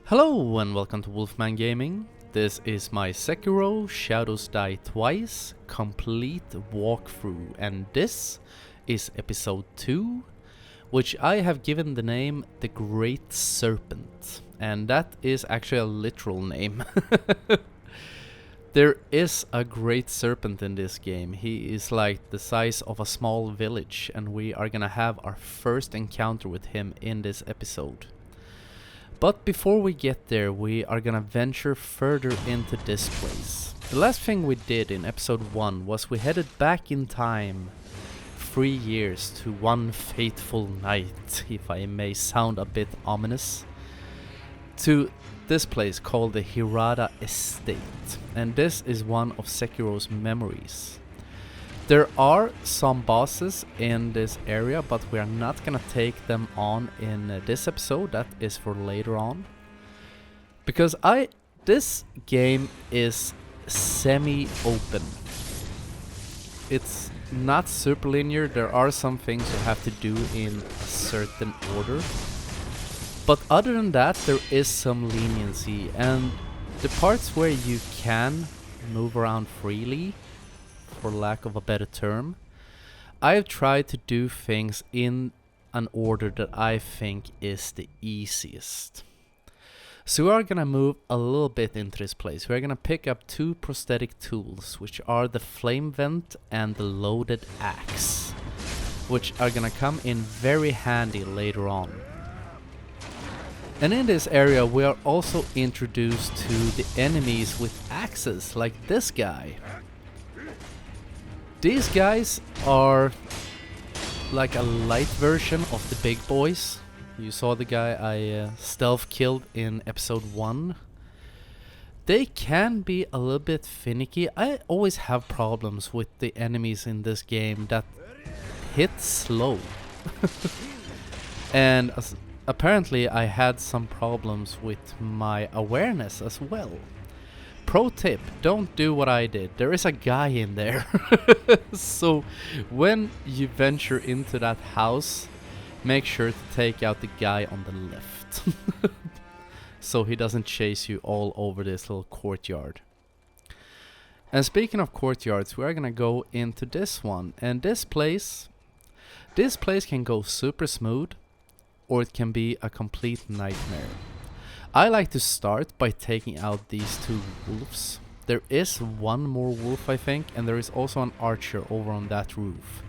Hello and welcome to Wolfman Gaming. This is my Sekiro Shadows Die Twice complete walkthrough, and this is episode 2, which I have given the name The Great Serpent, and that is actually a literal name. There is a great serpent in this game. He is like the size of a small village, and we are gonna have our first encounter with him in this episode. But before we get there, we are gonna venture further into this place. The last thing we did in episode 1 was we headed back in time 3 years to one fateful night, if I may sound a bit ominous, to this place called the Hirada Estate, and this is one of Sekiro's memories. There are some bosses in this area, but we are not gonna take them on in this episode. That is for later on. Because this game is semi-open. It's not super linear. There are some things you have to do in a certain order. But other than that, there is some leniency, and the parts where you can move around freely, for lack of a better term, I have tried to do things in an order that I think is the easiest. So we are gonna move a little bit into this place. We're gonna pick up 2 prosthetic tools, which are the flame vent and the loaded axe, which are gonna come in very handy later on. And in this area we are also introduced to the enemies with axes, like this guy. These guys are like a light version of the big boys. You saw the guy I stealth killed in episode 1. They can be a little bit finicky. I always have problems with the enemies in this game that hit slow. And apparently I had some problems with my awareness as well. Pro tip, don't do what I did. There is a guy in there. So when you venture into that house, make sure to take out the guy on the left. So he doesn't chase you all over this little courtyard. And speaking of courtyards, we are gonna go into this one. And this place can go super smooth, or it can be a complete nightmare. I like to start by taking out these 2 wolves. There is one more wolf, I think, and there is also an archer over on that roof.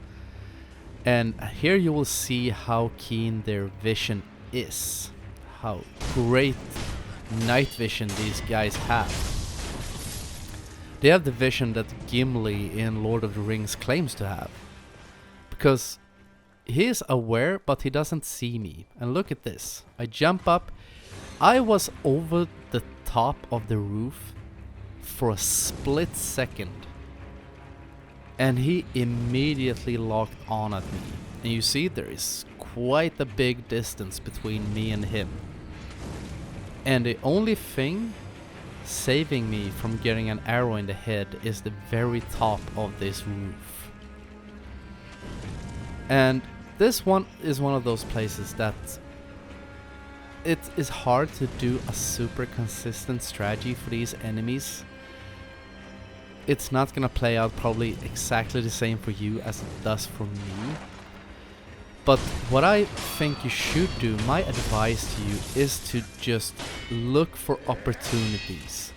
And here you will see how keen their vision is. How great night vision these guys have. They have the vision that Gimli in Lord of the Rings claims to have. Because he is aware, but he doesn't see me. And look at this. I jump up. I was over the top of the roof for a split second, and he immediately locked on at me. And you see, there is quite a big distance between me and him. And the only thing saving me from getting an arrow in the head is the very top of this roof. And this one is one of those places that it is hard to do a super consistent strategy for these enemies. It's not gonna play out probably exactly the same for you as it does for me. But what I think you should do, my advice to you, is to just look for opportunities.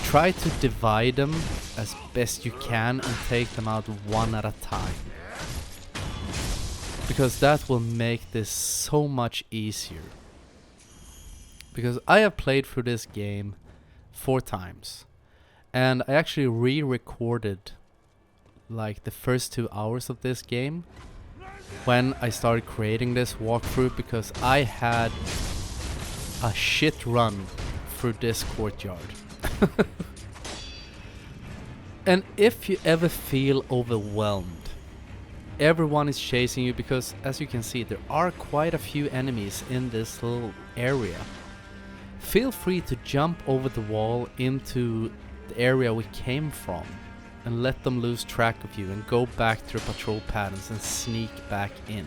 Try to divide them as best you can and take them out one at a time. Because that will make this so much easier. Because I have played through this game 4 times, and I actually re-recorded like the first 2 hours of this game when I started creating this walkthrough, because I had a shit run through this courtyard. And if you ever feel overwhelmed, everyone is chasing you, because as you can see there are quite a few enemies in this little area. Feel free to jump over the wall into the area we came from and let them lose track of you and go back to your patrol patterns and sneak back in.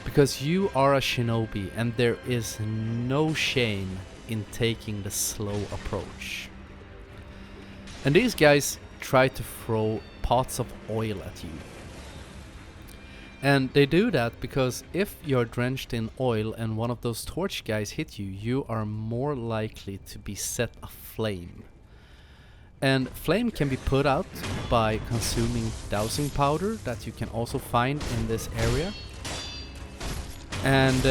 Because you are a shinobi and there is no shame in taking the slow approach. And these guys try to throw pots of oil at you. And they do that because if you're drenched in oil and one of those torch guys hit you, you are more likely to be set aflame. And flame can be put out by consuming dowsing powder that you can also find in this area. And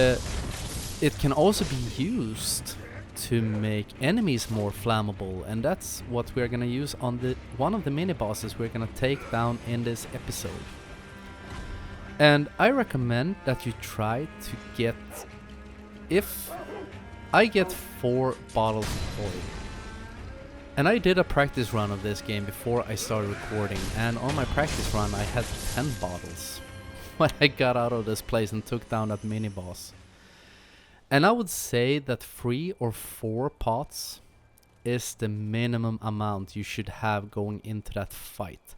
it can also be used to make enemies more flammable, and that's what we're gonna use on the one of the mini bosses we're gonna take down in this episode. And I recommend that you try to get, if I get 4 bottles of oil. And I did a practice run of this game before I started recording, and on my practice run I had 10 bottles when I got out of this place and took down that mini boss. And I would say that 3 or 4 pots is the minimum amount you should have going into that fight.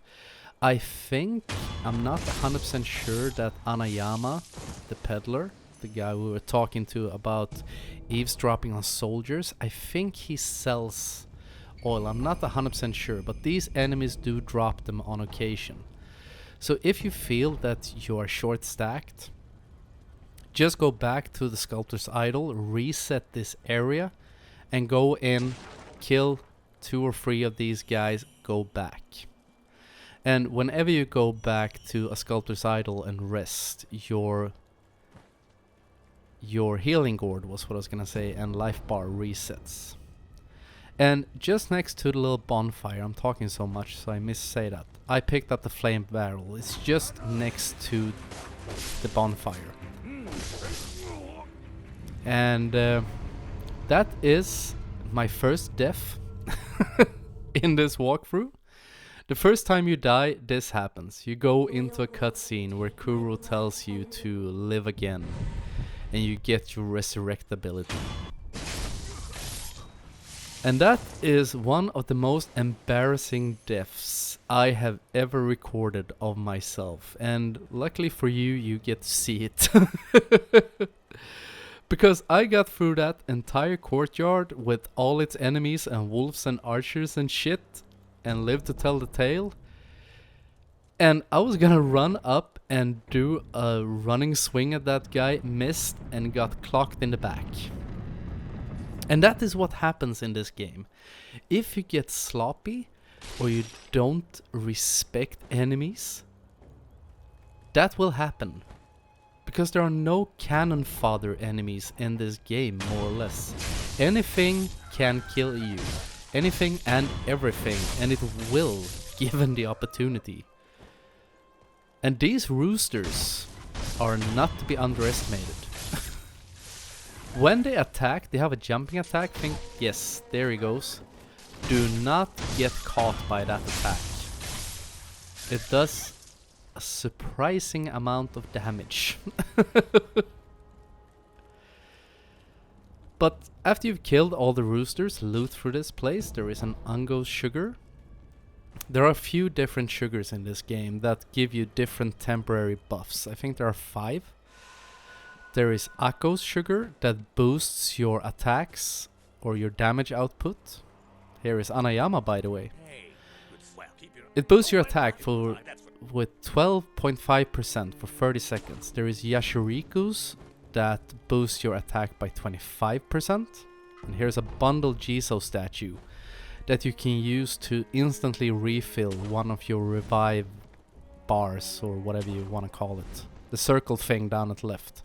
I think, I'm not 100% sure that Anayama, the peddler, the guy we were talking to about eavesdropping on soldiers, I think he sells oil. I'm not 100% sure, but these enemies do drop them on occasion. So if you feel that you are short stacked, just go back to the sculptor's idol, reset this area, and go in, kill 2 or 3 of these guys, go back. And whenever you go back to a sculptor's idol and rest, your healing gourd was what I was gonna say, and life bar resets. And just next to the little bonfire, I'm talking so much so I missay that, I picked up the flame barrel. It's just next to the bonfire. And that is my first death in this walkthrough. The first time you die, this happens. You go into a cutscene where Kuro tells you to live again, and you get your resurrectability. And that is one of the most embarrassing deaths I have ever recorded of myself. And luckily for you, you get to see it. Because I got through that entire courtyard with all its enemies and wolves and archers and shit, and lived to tell the tale. And I was gonna run up and do a running swing at that guy, missed, and got clocked in the back. And that is what happens in this game. If you get sloppy, or you don't respect enemies, that will happen. Because there are no cannon fodder enemies in this game, more or less. Anything can kill you. Anything and everything, and it will, given the opportunity. And these roosters are not to be underestimated. When they attack, they have a jumping attack. Think, yes, there he goes. Do not get caught by that attack. It does a surprising amount of damage. But after you've killed all the roosters, loot through this place. There is an Ungo sugar. There are a few different sugars in this game that give you different temporary buffs. I think there are 5. There is Akko's sugar that boosts your attacks or your damage output. Here is Anayama, by the way. It boosts your attack with 12.5% for 30 seconds. There is Yashiriku's that boosts your attack by 25%. And here's a bundled Jizo statue that you can use to instantly refill one of your revive bars, or whatever you want to call it. The circle thing down at the left.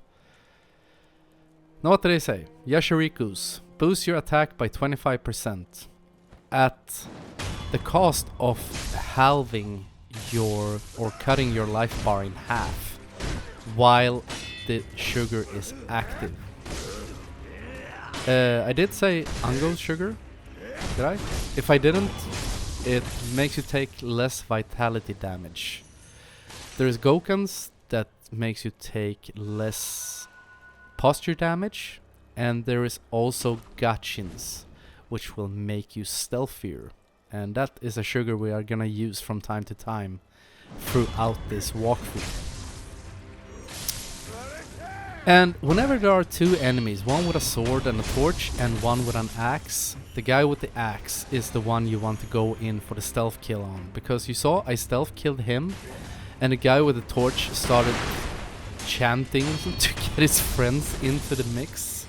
Now what did I say? Yashiriku's boost your attack by 25% at the cost of halving your, or cutting your life bar in half while the sugar is active. I did say Ungo sugar, did I? If I didn't, it makes you take less vitality damage. There's Goken's that makes you take less posture damage, and there is also Gachin's, which will make you stealthier. And that is a sugar we are gonna use from time to time throughout this walkthrough. And whenever there are two enemies, one with a sword and a torch and one with an axe, the guy with the axe is the one you want to go in for the stealth kill on. Because you saw I stealth killed him and the guy with the torch started chanting to get his friends into the mix.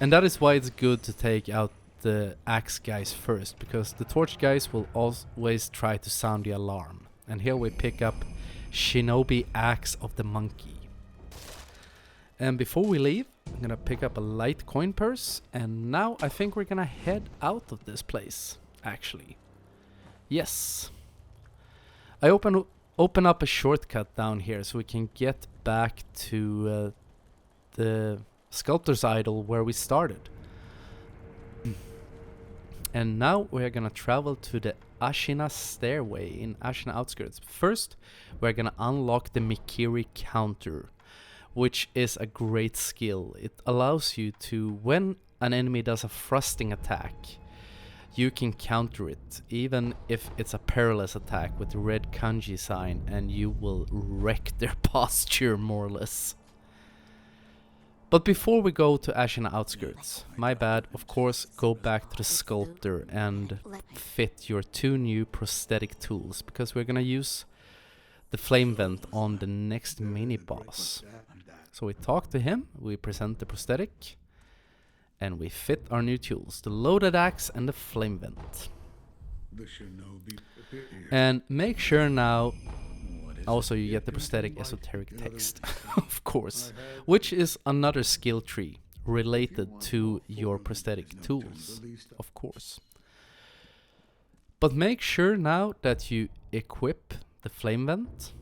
And that is why it's good to take out the axe guys first, because the torch guys will always try to sound the alarm. And here we pick up Shinobi Axe of the Monkey. And before we leave, I'm gonna pick up a light coin purse, and now I think we're gonna head out of this place, actually. Yes. I open up a shortcut down here so we can get back to the sculptor's idol where we started. And now we're gonna travel to the Ashina stairway in Ashina outskirts. First, we're gonna unlock the Mikiri counter, which is a great skill. It allows you to, when an enemy does a thrusting attack, you can counter it, even if it's a perilous attack with the red kanji sign, and you will wreck their posture more or less. But before we go to Ashina outskirts, my bad, of course, go back to the sculptor and fit your two new prosthetic tools, because we're gonna use the flame vent on the next mini boss. So we talk to him, we present the prosthetic, and we fit our new tools, the loaded axe and the flame vent. And make sure now, also you get the prosthetic esoteric text, of course, which is another skill tree related to your prosthetic tools, of course. But make sure now that you equip the flame vent,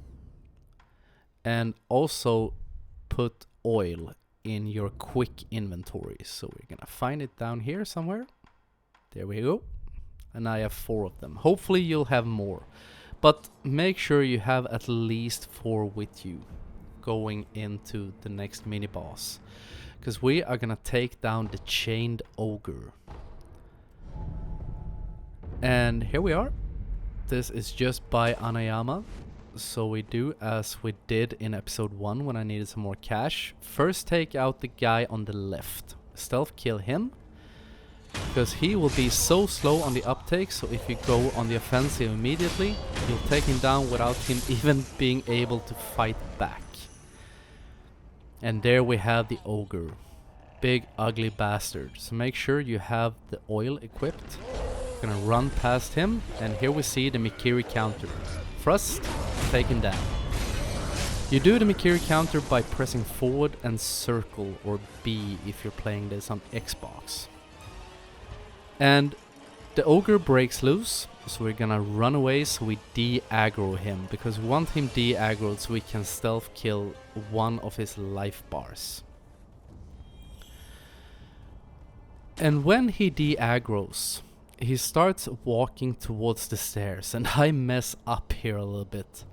and also put oil in your quick inventory. So we're gonna find it down here somewhere. There we go. And I have 4 of them. Hopefully you'll have more. But make sure you have at least 4 with you going into the next mini boss. Because we are gonna take down the chained ogre. And here we are. This is just by Anayama. So we do as we did in episode 1 when I needed some more cash. First take out the guy on the left. Stealth kill him, because he will be so slow on the uptake, so if you go on the offensive immediately, you'll take him down without him even being able to fight back. And there we have the ogre. Big ugly bastard. So make sure you have the oil equipped. Gonna run past him, and here we see the Mikiri counter. Thrust, take him down. You do the Mikiri counter by pressing forward and circle, or B if you're playing this on Xbox. And the ogre breaks loose, so we're gonna run away so we de-aggro him, because we want him de-aggroed so we can stealth kill one of his life bars. And when he de-aggros, he starts walking towards the stairs, and I mess up here a little bit,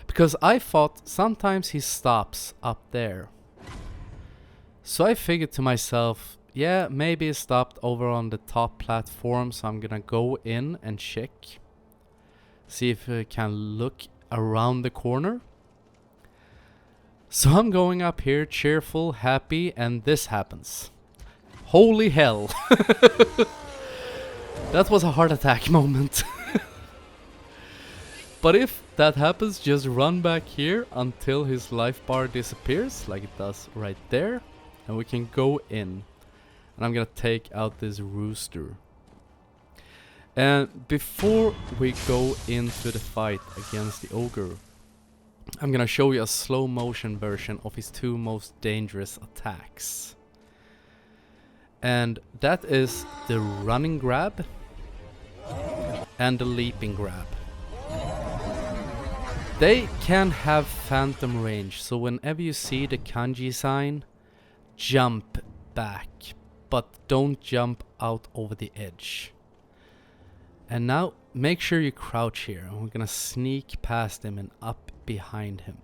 because I thought sometimes he stops up there. So I figured to myself, yeah, maybe he stopped over on the top platform, so I'm gonna go in and check. See if I can look around the corner. So I'm going up here, cheerful, happy, and this happens. Holy hell! That was a heart attack moment. But if that happens, just run back here until his life bar disappears, like it does right there, and we can go in. And I'm gonna take out this rooster. And before we go into the fight against the ogre, I'm gonna show you a slow motion version of his 2 most dangerous attacks. And that is the running grab and the leaping grab. They can have phantom range, so whenever you see the kanji sign, jump back, but don't jump out over the edge. And now make sure you crouch here, and we're gonna sneak past him and up behind him.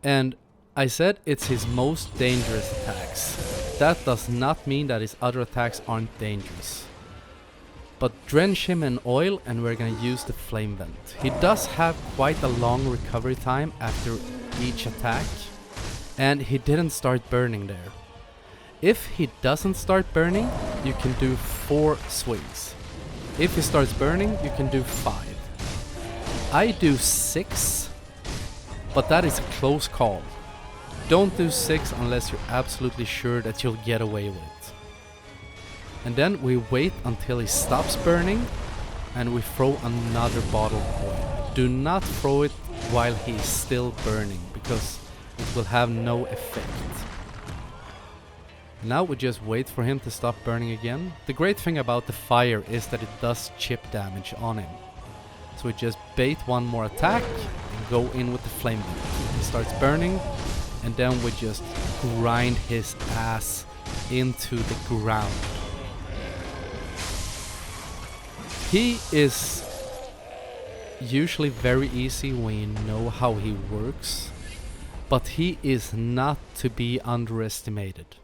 And I said it's his most dangerous attacks. That does not mean that his other attacks aren't dangerous. But drench him in oil, and we're gonna use the flame vent. He does have quite a long recovery time after each attack, And he didn't start burning there. If he doesn't start burning, you can do 4 swings. If he starts burning, you can do 5. I do 6, but that is a close call. Don't do 6 unless you're absolutely sure that you'll get away with it. And then we wait until he stops burning, and we throw another bottle of oil. Do not throw it while he's still burning, because it will have no effect. Now we just wait for him to stop burning again. The great thing about the fire is that it does chip damage on him. So we just bait one more attack and go in with the flame beam. He starts burning, and then we just grind his ass into the ground. He is usually very easy when you know how he works, but he is not to be underestimated.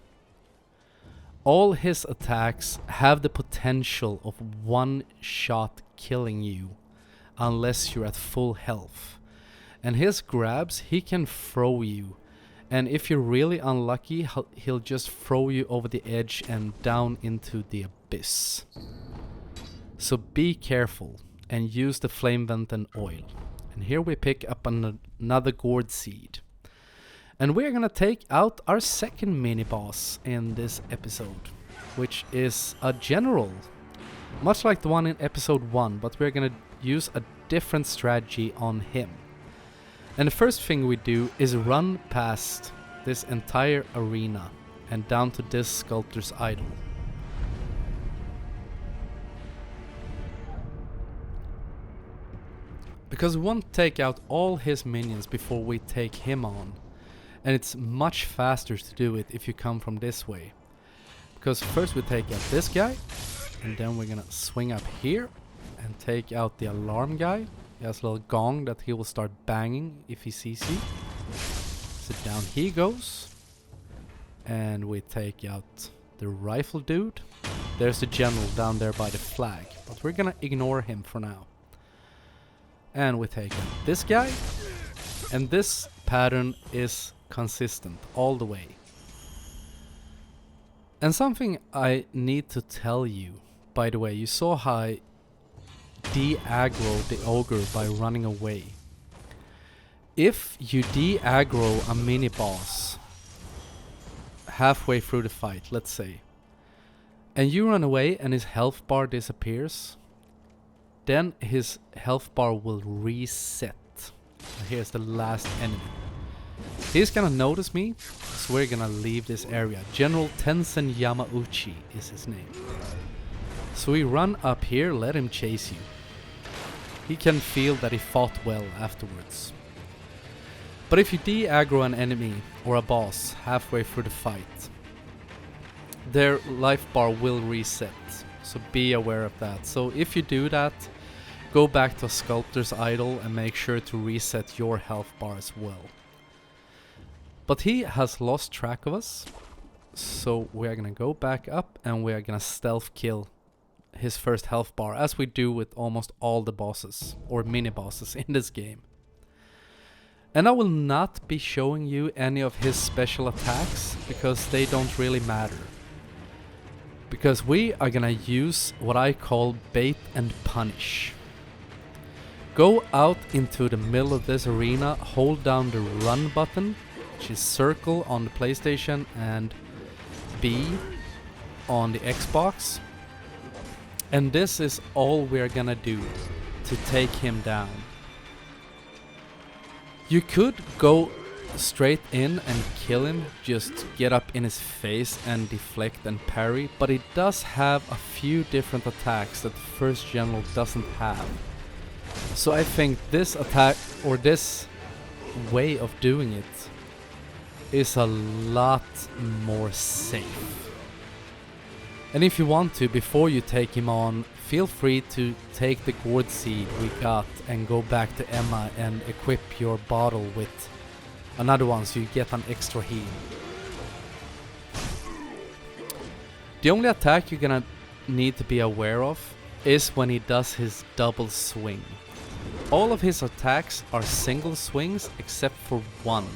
All his attacks have the potential of one shot killing you unless you're at full health. And his grabs, he can throw you. And if you're really unlucky, he'll just throw you over the edge and down into the abyss. So be careful and use the flame vent and oil. And here we pick up another gourd seed. And we're gonna take out our second mini-boss in this episode, which is a general, much like the one in episode 1, but we're gonna use a different strategy on him. And the first thing we do is run past this entire arena and down to this sculptor's idol. Because we want to take out all his minions before we take him on. And it's much faster to do it if you come from this way. Because first we take out this guy, and then we're gonna swing up here and take out the alarm guy. He has a little gong that he will start banging if he sees you. So down he goes. And we take out the rifle dude. There's the general down there by the flag, but we're gonna ignore him for now. And we take out this guy. And this pattern is consistent all the way. And something I need to tell you, by the way, you saw how I de-aggro the ogre by running away. If you de-aggro a mini-boss halfway through the fight, let's say, and you run away and his health bar disappears, then his health bar will reset. And here's the last enemy. He's gonna notice me, so we're gonna leave this area. General Tensen Yamauchi is his name. So we run up here, let him chase you. He can feel that he fought well afterwards. But if you de-aggro an enemy or a boss halfway through the fight, their life bar will reset. So be aware of that. So if you do that, go back to a sculptor's idol and make sure to reset your health bar as well. But he has lost track of us, so we are gonna go back up and we are gonna stealth kill his first health bar, as we do with almost all the bosses or mini bosses in this game. And I will not be showing you any of his special attacks because they don't really matter. Because we are gonna use what I call bait and punish. Go out into the middle of this arena, hold down the run button, which is circle on the PlayStation and B on the Xbox. And this is all we're gonna do to take him down. You could go straight in and kill him, just get up in his face and deflect and parry, but it does have a few different attacks that the first general doesn't have. So I think this attack, or this way of doing it, is a lot more safe. And if you want to, before you take him on, feel free to take the gourd seed we got and go back to Emma and equip your bottle with another one so you get an extra heal. The only attack you're gonna need to be aware of is when he does his double swing. All of his attacks are single swings except for one.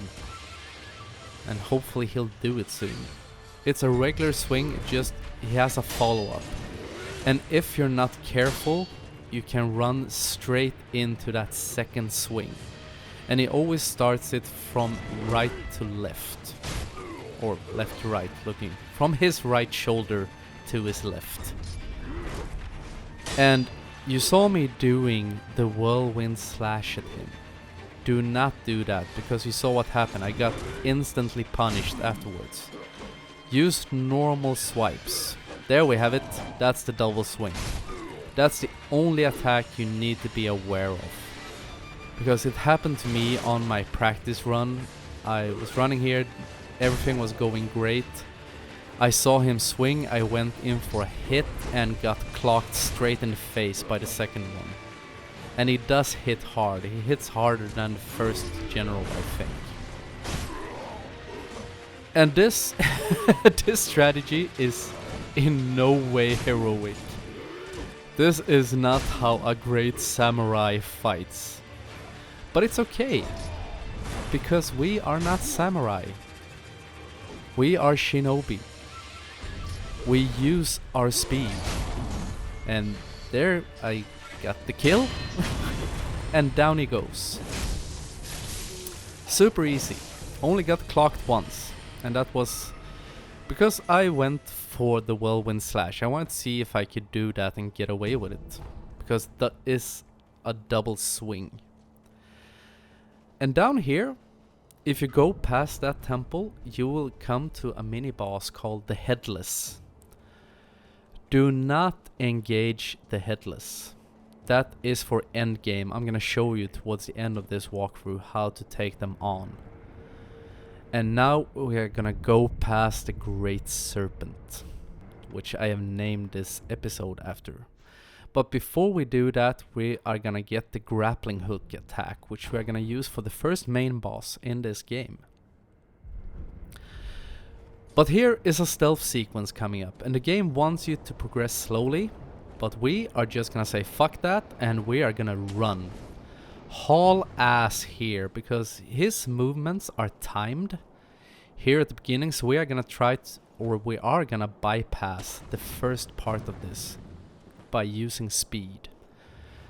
and hopefully he'll do it soon. It's a regular swing, just he has a follow-up. And if you're not careful, you can run straight into that second swing. And he always starts it from right to left. Or left to right, looking from his right shoulder to his left. And you saw me doing the whirlwind slash at him. Do not do that, because you saw what happened. I got instantly punished afterwards. Use normal swipes. There we have it. That's the double swing. That's the only attack you need to be aware of. Because it happened to me on my practice run. I was running here, everything was going great. I saw him swing, I went in for a hit and got clocked straight in the face by the second one. And he does hit hard, he hits harder than the first general, I think. And this, this strategy is in no way heroic. This is not how a great samurai fights. But it's okay, because we are not samurai. We are shinobi. We use our speed. And there I got the kill. And down he goes. Super easy. Only got clocked once. And that was because I went for the whirlwind slash. I wanted to see if I could do that and get away with it. Because that is a double swing. And down here, if you go past that temple, you will come to a mini boss called the Headless. Do not engage the Headless. That is for endgame. I'm gonna show you towards the end of this walkthrough how to take them on. And now we are gonna go past the Great Serpent, which I have named this episode after. But before we do that, we are gonna get the grappling hook attack, which we are gonna use for the first main boss in this game. But here is a stealth sequence coming up, and the game wants you to progress slowly, but we are just gonna say fuck that, and we are gonna run. Haul ass here, because his movements are timed here at the beginning, so we are gonna try to, or we are gonna bypass the first part of this by using speed.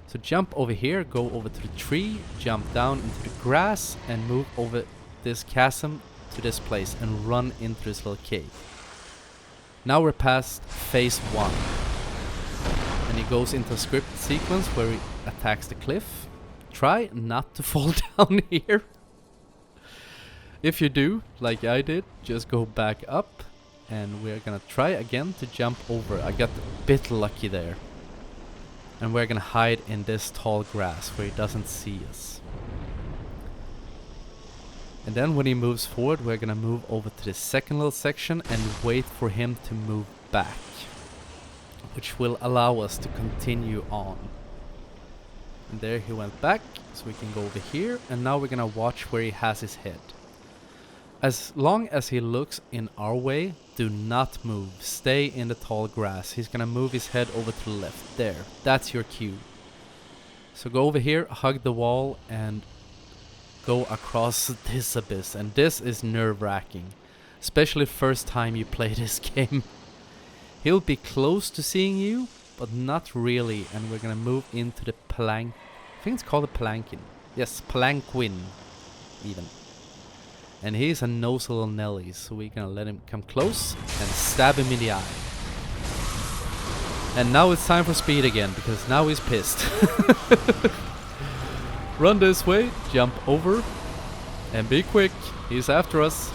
So jump over here, go over to the tree, jump down into the grass, and move over this chasm to this place and run into this little cave. Now we're past phase 1. And he goes into a script sequence where he attacks the cliff. Try not to fall down here. If you do, like I did, just go back up. And we're gonna try again to jump over. I got a bit lucky there. And we're gonna hide in this tall grass where he doesn't see us. And then when he moves forward, we're gonna move over to the second little section and wait for him to move back, which will allow us to continue on. And there he went back, so we can go over here, and now we're gonna watch where he has his head. As long as he looks in our way, do not move. Stay in the tall grass. He's gonna move his head over to the left. There, that's your cue. So go over here, hug the wall, and go across this abyss. And this is nerve-wracking, especially first time you play this game. He'll be close to seeing you, but not really. And we're gonna move into the I think it's called a palanquin. Yes, palanquin, even. And he's a nosy little Nelly, so we're gonna let him come close and stab him in the eye. And now it's time for speed again, because now he's pissed. Run this way, jump over, and be quick. He's after us.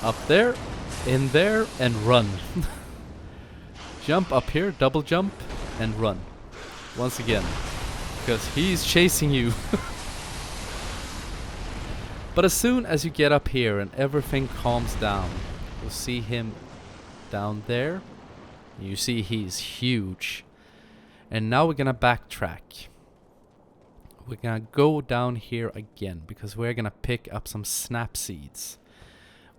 Up there, in there, and run. Jump up here, double jump, and run. Once again, because he's chasing you. But as soon as you get up here and everything calms down, you'll see him down there. You see he's huge. And now we're gonna backtrack. We're gonna go down here again, because we're gonna pick up some snap seeds,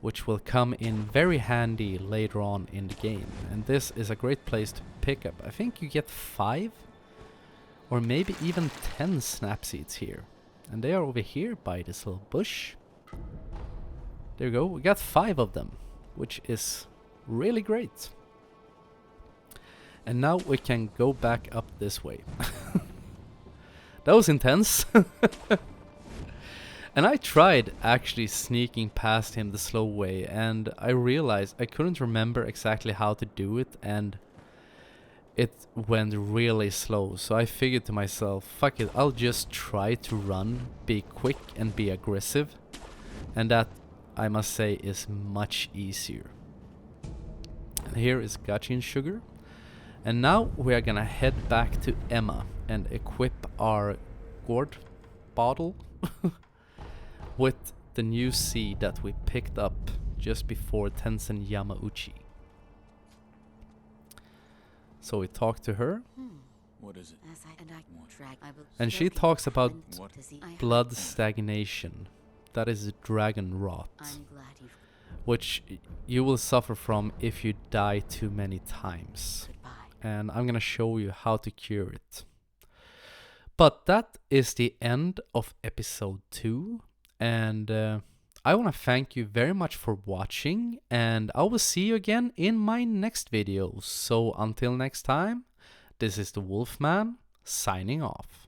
which will come in very handy later on in the game. And this is a great place to pick up. I think you get 5 or maybe even 10 snap seeds here. And they are over here by this little bush. There you go, we got 5 of them, which is really great. And now we can go back up this way. That was intense. And I tried actually sneaking past him the slow way, and I realized I couldn't remember exactly how to do it, and it went really slow. So I figured to myself, fuck it, I'll just try to run, be quick and be aggressive. And that, I must say, is much easier. And here is Gachi and Sugar. And now we are gonna head back to Emma and equip our gourd bottle with the new seed that we picked up just before Tensen Yamauchi. So we talk to her. What is it? And she talks about blood stagnation. That is dragon rot, which you will suffer from if you die too many times. And I'm gonna show you how to cure it. But that is the end of episode 2. And I want to thank you very much for watching, and I will see you again in my next video. So until next time, this is the Wolfman signing off.